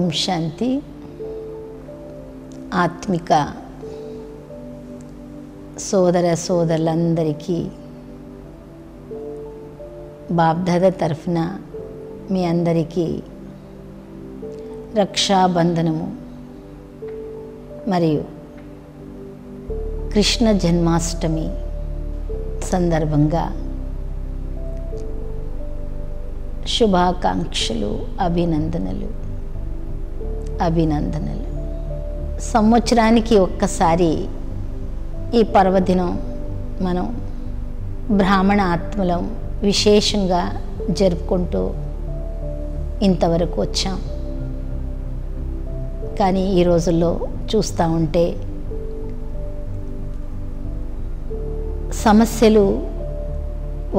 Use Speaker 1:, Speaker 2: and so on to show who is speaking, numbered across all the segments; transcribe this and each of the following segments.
Speaker 1: ఓం శాంతి. ఆత్మిక సోదర సోదరులందరికీ బాబ్దాదా తరఫున మీ అందరికీ రక్షాబంధనము మరియు కృష్ణ జన్మాష్టమి సందర్భంగా శుభాకాంక్షలు, అభినందనలు. సంవత్సరానికి ఒక్కసారి ఈ పర్వదినం మనం బ్రాహ్మణ ఆత్మలం విశేషంగా జరుపుకుంటూ ఇంతవరకు వచ్చాం. కానీ ఈ రోజుల్లో చూస్తూ ఉంటే సమస్యలు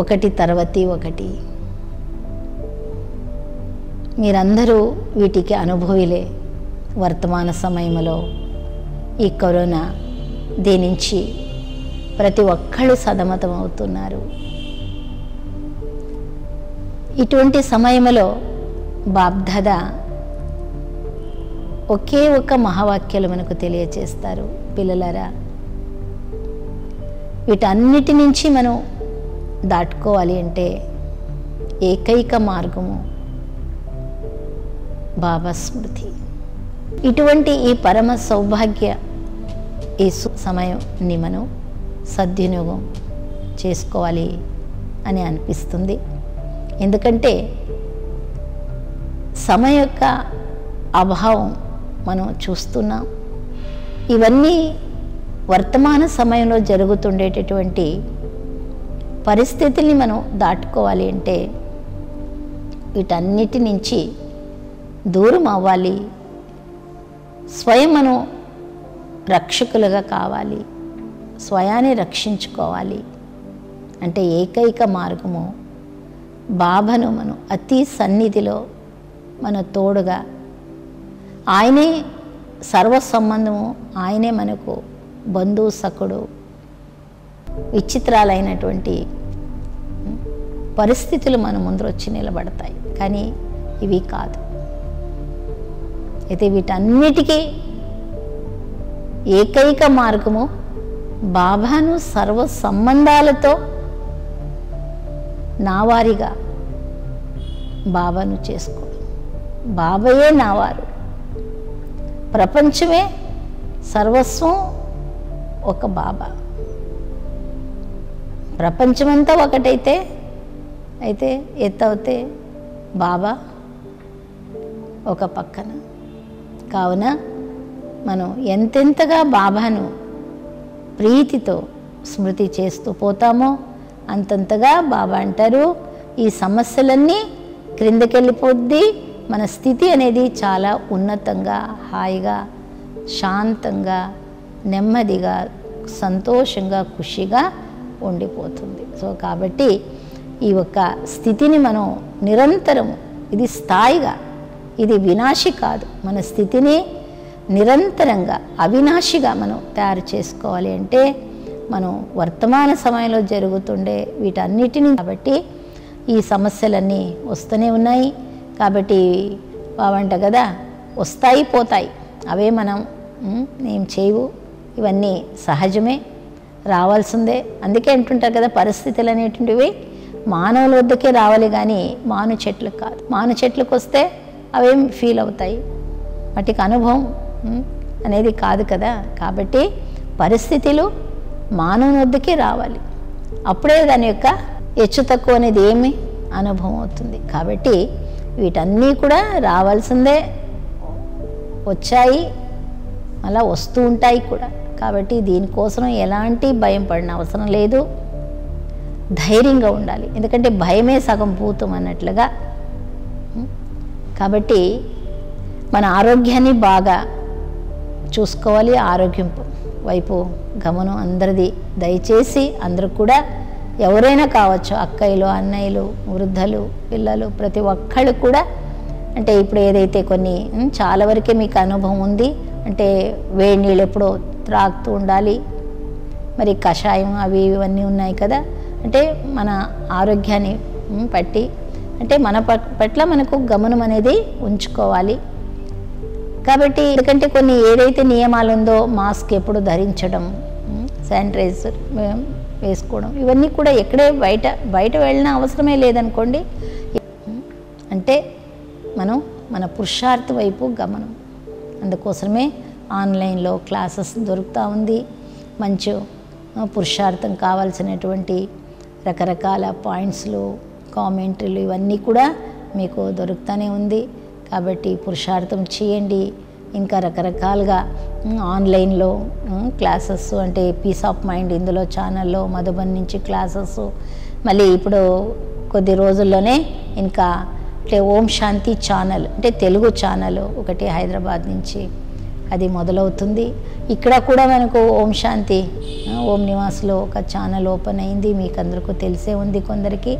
Speaker 1: ఒకటి తర్వాతి ఒకటి. మీరందరూ వీటికి అనుభవిలే. వర్తమాన సమయంలో ఈ కరోనా దీని నుంచి ప్రతి ఒక్కళ్ళు సతమతం అవుతున్నారు. ఇటువంటి సమయంలో బాబ్దాదా ఒకే ఒక మహావాక్యాలు మనకు తెలియచేస్తారు. పిల్లలారా, వీటన్నిటి నుంచి మనం దాటుకోవాలి అంటే ఏకైక మార్గము బాబా స్మృతి. ఇటువంటి ఈ పరమ సౌభాగ్య ఈ సమయాన్ని మనం సద్వినియోగం చేసుకోవాలి అని అనిపిస్తుంది. ఎందుకంటే సమయం యొక్క అభావం మనం చూస్తున్నాం. ఇవన్నీ వర్తమాన సమయంలో జరుగుతుండేటటువంటి పరిస్థితుల్ని మనం దాటుకోవాలి అంటే వీటన్నిటి నుంచి దూరం అవ్వాలి. స్వయం మనం రక్షకులుగా కావాలి, స్వయాన్ని రక్షించుకోవాలి. అంటే ఏకైక మార్గము బాబాను మనం అతి సన్నిధిలో మన తోడుగా, ఆయనే సర్వ సంబంధము, ఆయనే మనకు బంధువు సఖుడు. విచిత్రాలైనటువంటి పరిస్థితులు మన ముందు వచ్చి నిలబడతాయి, కానీ ఇవి కాదు. అయితే వీటన్నిటికీ ఏకైక మార్గము బాబాను సర్వ సంబంధాలతో నావారిగా బాబాను చేసుకోవడం. బాబాయే నావారు, ప్రపంచమే సర్వస్వం ఒక బాబా. ప్రపంచమంతా ఒకటైతే ఎత్తవుతే బాబా ఒక పక్కన. కావున మనం ఎంతెంతగా బాబాను ప్రీతితో స్మృతి చేస్తూ పోతామో అంతంతగా బాబా అంటారు, ఈ సమస్యలన్నీ క్రిందకెళ్ళిపోద్ది. మన స్థితి అనేది చాలా ఉన్నతంగా, హాయిగా, శాంతంగా, నెమ్మదిగా, సంతోషంగా, ఖుషిగా ఉండిపోతుంది. సో కాబట్టి ఈ ఒక్క స్థితిని మనం నిరంతరము, ఇది స్థాయిగా, ఇది వినాశి కాదు, మన స్థితిని నిరంతరంగా అవినాశిగా మనం తయారు చేసుకోవాలి అంటే మనం వర్తమాన సమయంలో జరుగుతుండే వీటన్నిటిని. కాబట్టి ఈ సమస్యలన్నీ వస్తూనే ఉన్నాయి. కాబట్టి బావంట కదా, వస్తాయి పోతాయి, అవే మనం ఏం చేయవు, ఇవన్నీ సహజమే, రావాల్సిందే. అందుకే అంటుంటారు కదా, పరిస్థితులు అనేటువంటివి మానవుల వద్దకే రావాలి కానీ మాను చెట్లకు కాదు. మాను చెట్లకు వస్తే అవేం ఫీల్ అవుతాయి, వాటికి అనుభవం అనేది కాదు కదా. కాబట్టి పరిస్థితులు మానవుని వద్దకే రావాలి, అప్పుడే దాని యొక్క హెచ్చు తక్కువ అనేది ఏమి అనుభవం అవుతుంది. కాబట్టి వీటన్నీ కూడా రావాల్సిందే, వచ్చాయి, అలా వస్తూ ఉంటాయి కూడా. కాబట్టి దీనికోసం ఎలాంటి భయం పడిన అవసరం లేదు, ధైర్యంగా ఉండాలి. ఎందుకంటే భయమే సగం భూతం అన్నట్లుగా. కాబట్టి మన ఆరోగ్యాన్ని బాగా చూసుకోవాలి. ఆరోగ్యం వైపు గమనం అందరిది. దయచేసి అందరూ కూడా, ఎవరైనా కావచ్చు, అక్కయ్యలు, అన్నయ్యలు, వృద్ధులు, పిల్లలు, ప్రతి ఒక్కళ్ళు కూడా. అంటే ఇప్పుడు ఏదైతే కొన్ని చాలా వరకే మీకు అనుభవం ఉంది, అంటే వేడి నీళ్ళు ఎప్పుడో త్రాగుతూ ఉండాలి, మరి కషాయం అవి ఇవన్నీ ఉన్నాయి కదా. అంటే మన ఆరోగ్యాన్ని పట్టి, అంటే మన పట్ల మనకు గమనం అనేది ఉంచుకోవాలి. కాబట్టి ఎందుకంటే కొన్ని ఏదైతే నియమాలు ఉందో మాస్క్ ఎప్పుడు ధరించడం, శానిటైజర్ వేసుకోవడం, ఇవన్నీ కూడా ఎక్కడే బయట వెళ్ళిన అవసరమే లేదనుకోండి. అంటే మనం మన పురుషార్థ వైపు గమనం. అందుకోసమే ఆన్లైన్లో క్లాసెస్ దొరుకుతూ ఉంది. మంచి పురుషార్థం కావాల్సినటువంటి రకరకాల పాయింట్స్లు, కామెంటరీలు ఇవన్నీ కూడా మీకు దొరుకుతూనే ఉంది. కాబట్టి పురుషార్థం చేయండి. ఇంకా రకరకాలుగా ఆన్లైన్లో క్లాసెస్ అంటే పీస్ ఆఫ్ మైండ్ ఇందులో ఛానల్లో మధుబన్ నుంచి క్లాసెస్, మళ్ళీ ఇప్పుడు కొద్ది రోజుల్లోనే ఇంకా అంటే ఓం శాంతి ఛానల్ అంటే తెలుగు ఛానల్ ఒకటి హైదరాబాద్ నుంచి అది మొదలవుతుంది. ఇక్కడ కూడా మనకు ఓం శాంతి ఓం నివాస్లో ఒక ఛానల్ ఓపెన్ అయింది. మీకు అందరికీ తెలిసే ఉంది కొందరికి.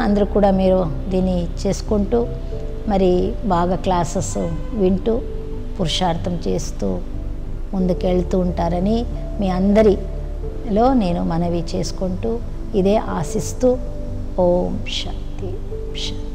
Speaker 1: అందరూ కూడా మీరు దీన్ని చేసుకుంటూ మరి బాగా క్లాసెస్ వింటూ పురుషార్థం చేస్తూ ముందుకెళ్తూ ఉంటారని మీ అందరిలో నేను మనవి చేసుకుంటూ ఇదే ఆశిస్తూ ఓం శాంతి శాంతి.